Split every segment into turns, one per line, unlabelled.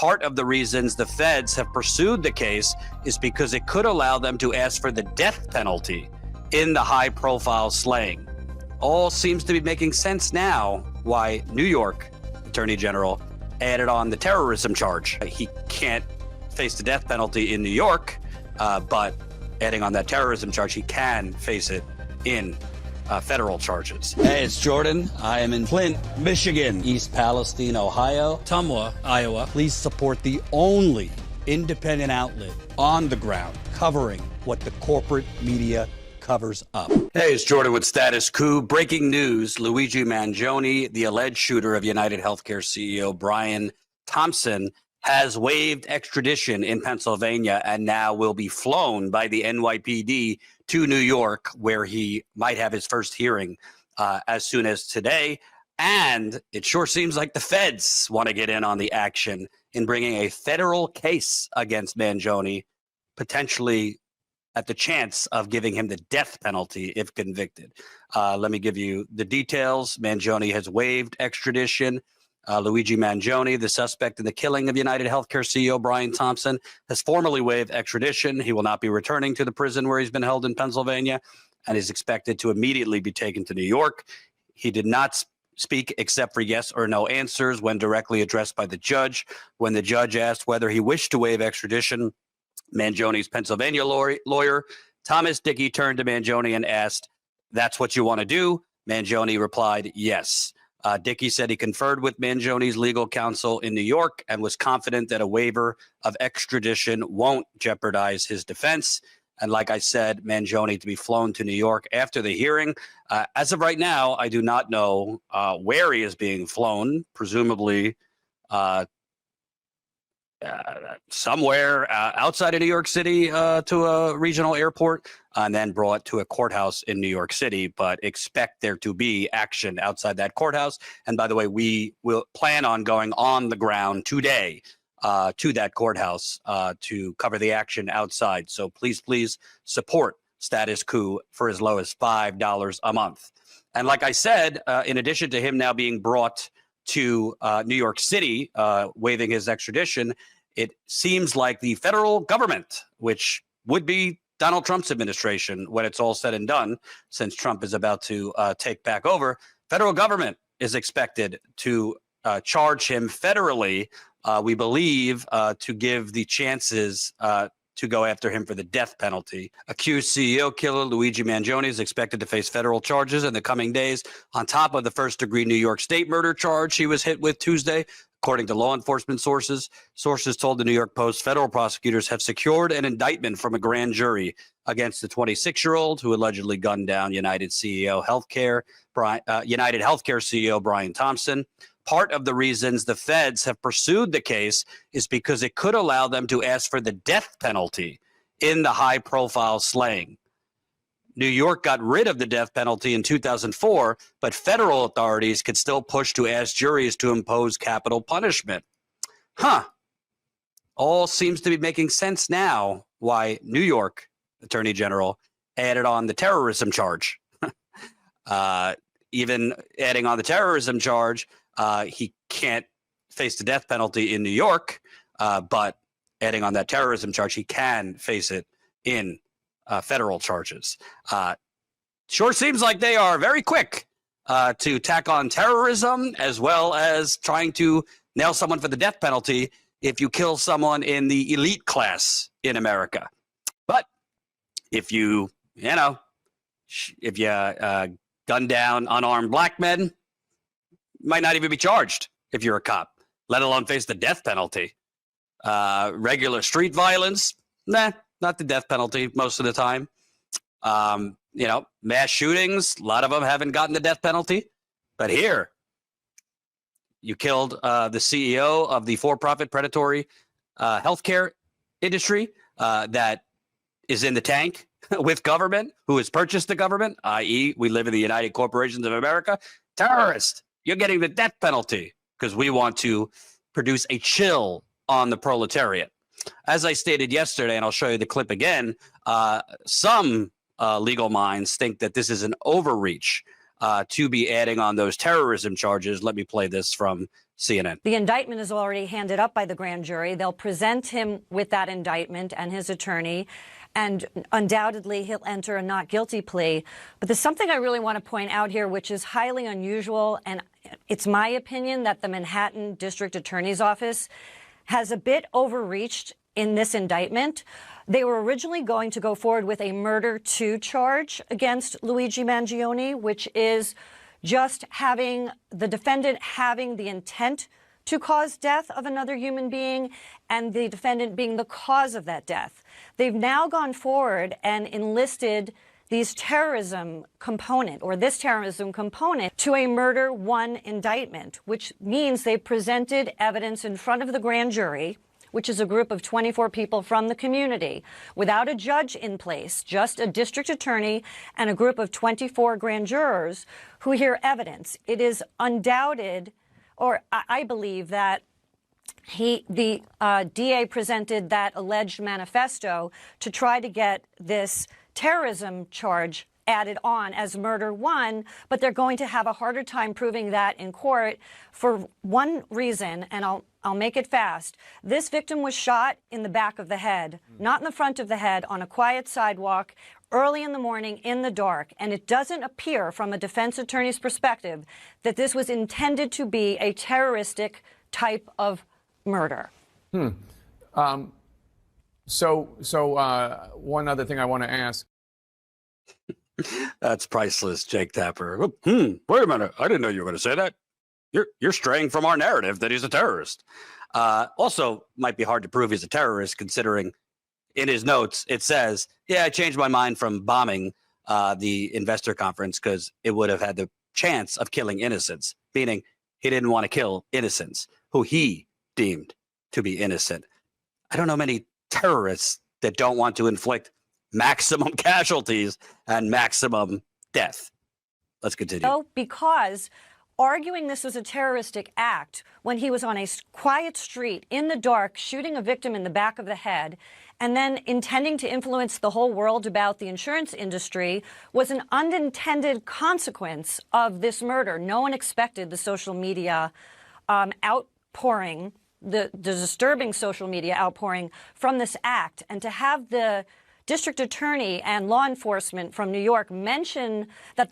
Part of the reasons the feds have pursued the case is because it could allow them to ask for the death penalty in the high-profile slaying. All seems to be making sense now why New York Attorney General added on the terrorism charge. He can't face the death penalty in New York, but adding on that terrorism charge, he can face it in federal charges. Hey, it's Jordan. I am in Flint, Michigan, East Palestine, Ohio, Tumwa, Iowa. Please support the only independent outlet on the ground covering what the corporate media covers up. Hey, it's Jordan with Status Coup. Breaking news, Luigi Mangione, the alleged shooter of UnitedHealthcare CEO Brian Thompson, has waived extradition in Pennsylvania and now will be flown by the NYPD to New York, where he might have his first hearing as soon as today. And it sure seems like the feds want to get in on the action in bringing a federal case against Mangione, potentially at the chance of giving him the death penalty if convicted. Let me give you the details. Mangione has waived extradition. Luigi Mangione, the suspect in the killing of UnitedHealthcare CEO Brian Thompson, has formally waived extradition. He will not be returning to the prison where he's been held in Pennsylvania and is expected to immediately be taken to New York. He did not speak except for yes or no answers when directly addressed by the judge. When the judge asked whether he wished to waive extradition, Mangione's Pennsylvania lawyer, Thomas Dickey, turned to Mangione and asked, "That's what you want to do?" Mangione replied, "Yes." Dickey said he conferred with Mangione's legal counsel in New York and was confident that a waiver of extradition won't jeopardize his defense. And like I said, Mangione to be flown to New York after the hearing. As of right now, I do not know where he is being flown, presumably somewhere outside of New York City to a regional airport and then brought to a courthouse in New York City. But expect there to be action outside that courthouse. And by the way, we will plan on going on the ground today to that courthouse to cover the action outside. So please support Status Coup for as low as $5 a month. And like I said, in addition to him now being brought to New York City, waiving his extradition, it seems like the federal government, which would be Donald Trump's administration when it's all said and done, since Trump is about to take back over, federal government is expected to charge him federally, we believe, to give the chances to go after him for the death penalty. Accused CEO killer Luigi Mangione is expected to face federal charges in the coming days on top of the first-degree New York State murder charge he was hit with Tuesday. According to law enforcement sources, told the New York Post federal prosecutors have secured an indictment from a grand jury against the 26-year-old who allegedly gunned down United Healthcare CEO Brian Thompson. Part of the reasons the feds have pursued the case is because it could allow them to ask for the death penalty in the high-profile slaying. New York got rid of the death penalty in 2004, but federal authorities could still push to ask juries to impose capital punishment. All seems to be making sense now why New York Attorney General added on the terrorism charge. Even adding on the terrorism charge, he can't face the death penalty in New York, but adding on that terrorism charge, he can face it in federal charges. Sure seems like they are very quick to tack on terrorism as well as trying to nail someone for the death penalty if you kill someone in the elite class in America. But if you gun down unarmed black men, might not even be charged if you're a cop, let alone face the death penalty. Regular street violence, not the death penalty most of the time. Mass shootings, a lot of them haven't gotten the death penalty. But here, you killed the CEO of the for-profit predatory healthcare industry that is in the tank with government, who has purchased the government, i.e. we live in the United Corporations of America. Terrorist, you're getting the death penalty because we want to produce a chill on the proletariat. As I stated yesterday, and I'll show you the clip again, some legal minds think that this is an overreach to be adding on those terrorism charges. Let me play this from CNN.
The indictment is already handed up by the grand jury. They'll present him with that indictment and his attorney, and undoubtedly he'll enter a not guilty plea. But there's something I really want to point out here, which is highly unusual, and it's my opinion that the Manhattan District Attorney's Office has a bit overreached in this indictment. They were originally going to go forward with a murder 2 charge against Luigi Mangione, which is just having the defendant having the intent to cause death of another human being and the defendant being the cause of that death. They've now gone forward and enlisted these terrorism component or this terrorism component to a murder 1 indictment, which means they presented evidence in front of the grand jury, which is a group of 24 people from the community, without a judge in place, just a district attorney and a group of 24 grand jurors who hear evidence. It is undoubted, or I believe that the DA presented that alleged manifesto to try to get this terrorism charge added on as murder 1, but they're going to have a harder time proving that in court for one reason, and I'll make it fast. This victim was shot in the back of the head, not in the front of the head, on a quiet sidewalk early in the morning in the dark, and it doesn't appear from a defense attorney's perspective that this was intended to be a terroristic type of murder.
So one other thing I want to ask.
That's priceless, Jake Tapper. Wait a minute. I didn't know you were going to say that. You're straying from our narrative that he's a terrorist. Also, might be hard to prove he's a terrorist, considering in his notes it says, yeah, I changed my mind from bombing the investor conference because it would have had the chance of killing innocents, meaning he didn't want to kill innocents who he deemed to be innocent. I don't know many terrorists that don't want to inflict maximum casualties and maximum death. Let's continue.
Oh, because arguing this was a terroristic act when he was on a quiet street in the dark shooting a victim in the back of the head and then intending to influence the whole world about the insurance industry was an unintended consequence of this murder. No one expected the social media outpouring, the disturbing social media outpouring from this act, and to have the district attorney and law enforcement from New York mention that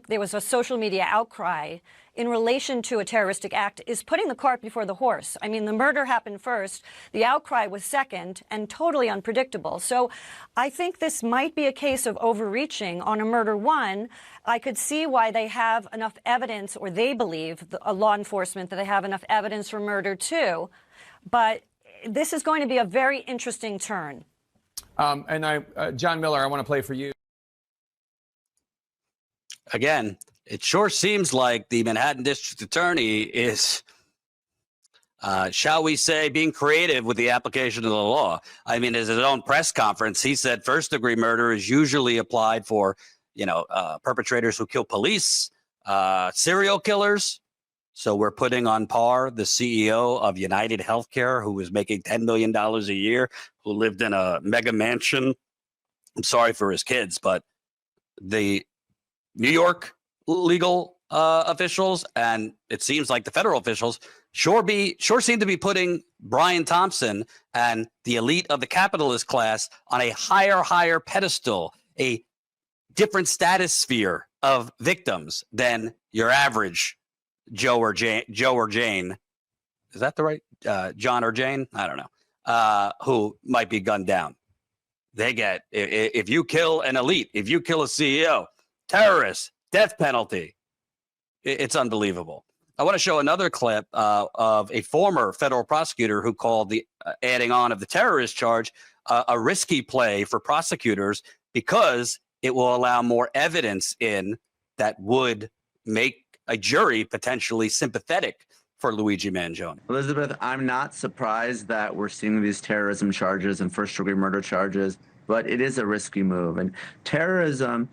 there was a social media outcry in relation to a terroristic act is putting the cart before the horse. I mean, the murder happened first, the outcry was second, and totally unpredictable. So I think this might be a case of overreaching on a murder 1. I could see why they have enough evidence, or they believe, law enforcement, that they have enough evidence for murder 2. But this is going to be a very interesting turn.
John Miller, I want to play for you.
Again, it sure seems like the Manhattan District Attorney is, shall we say, being creative with the application of the law. I mean, at his own press conference, he said first-degree murder is usually applied for, perpetrators who kill police, serial killers. So we're putting on par the CEO of UnitedHealthcare, who was making $10 million a year, who lived in a mega mansion. I'm sorry for his kids, but the New York legal officials, and it seems like the federal officials, sure seem to be putting Brian Thompson and the elite of the capitalist class on a higher pedestal, a different status sphere of victims than your average Joe or Jane. Is that the right John or Jane? I don't know. Who might be gunned down. They get, if you kill an elite, if you kill a CEO, terrorist, death penalty. It's unbelievable. I want to show another clip of a former federal prosecutor who called the adding on of the terrorist charge a risky play for prosecutors because it will allow more evidence in that would make a jury potentially sympathetic for Luigi Mangione.
Elizabeth, I'm not surprised that we're seeing these terrorism charges and first-degree murder charges, but it is a risky move. And terrorism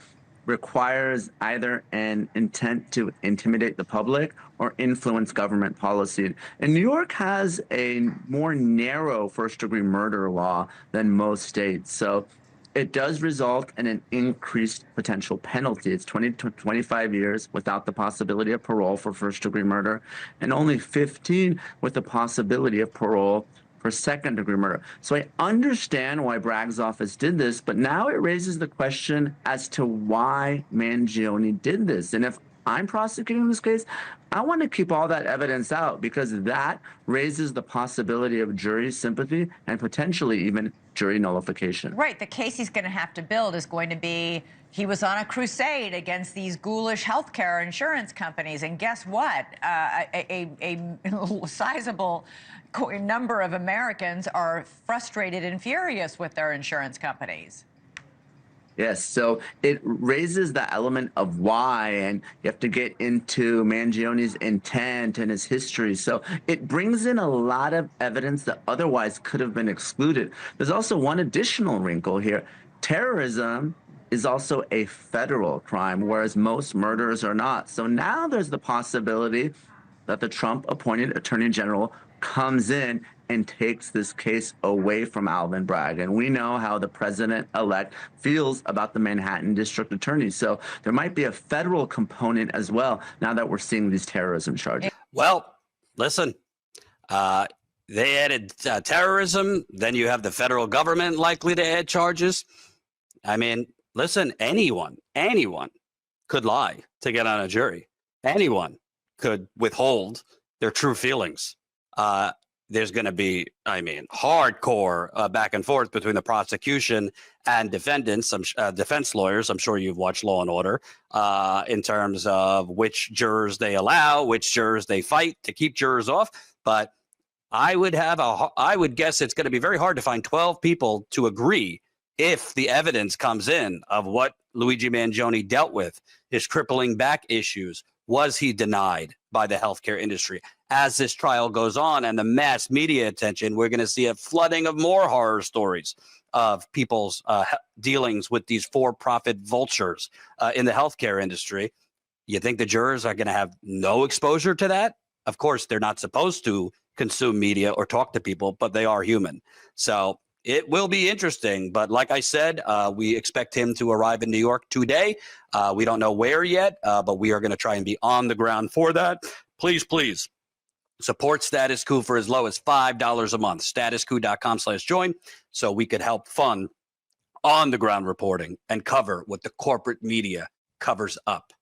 requires either an intent to intimidate the public or influence government policy. And New York has a more narrow first-degree murder law than most states. So it does result in an increased potential penalty. It's 20 to 25 years without the possibility of parole for first-degree murder, and only 15 with the possibility of parole for second-degree murder. So I understand why Bragg's office did this, but now it raises the question as to why Mangione did this. And if I'm prosecuting this case, I want to keep all that evidence out, because that raises the possibility of jury sympathy and potentially even jury nullification.
Right. The case he's going to have to build is going to be he was on a crusade against these ghoulish healthcare insurance companies. And guess what? A sizable number of Americans are frustrated and furious with their insurance companies.
Yes, so it raises the element of why, and you have to get into Mangione's intent and his history. So it brings in a lot of evidence that otherwise could have been excluded. There's also one additional wrinkle here. Terrorism is also a federal crime, whereas most murders are not. So now there's the possibility that the Trump-appointed Attorney General comes in and takes this case away from Alvin Bragg. And we know how the president-elect feels about the Manhattan District Attorney. So there might be a federal component as well now that we're seeing these terrorism charges.
Well, listen, they added terrorism. Then you have the federal government likely to add charges. I mean, listen, anyone could lie to get on a jury. Anyone could withhold their true feelings. There's going to be, I mean, hardcore back and forth between the prosecution and defendants, defense lawyers. I'm sure you've watched Law and Order in terms of which jurors they allow, which jurors they fight to keep jurors off. But I would guess it's going to be very hard to find 12 people to agree if the evidence comes in of what Luigi Mangione dealt with, his crippling back issues. Was he denied by the healthcare industry? As this trial goes on and the mass media attention, we're going to see a flooding of more horror stories of people's dealings with these for-profit vultures in the healthcare industry. You think the jurors are going to have no exposure to that? Of course, they're not supposed to consume media or talk to people, but they are human. So it will be interesting. But like I said, we expect him to arrive in New York today. We don't know where yet, but we are going to try and be on the ground for that. Please, please support Status Coup for as low as $5 a month. StatusCoup.com/join, so we could help fund on the ground reporting and cover what the corporate media covers up.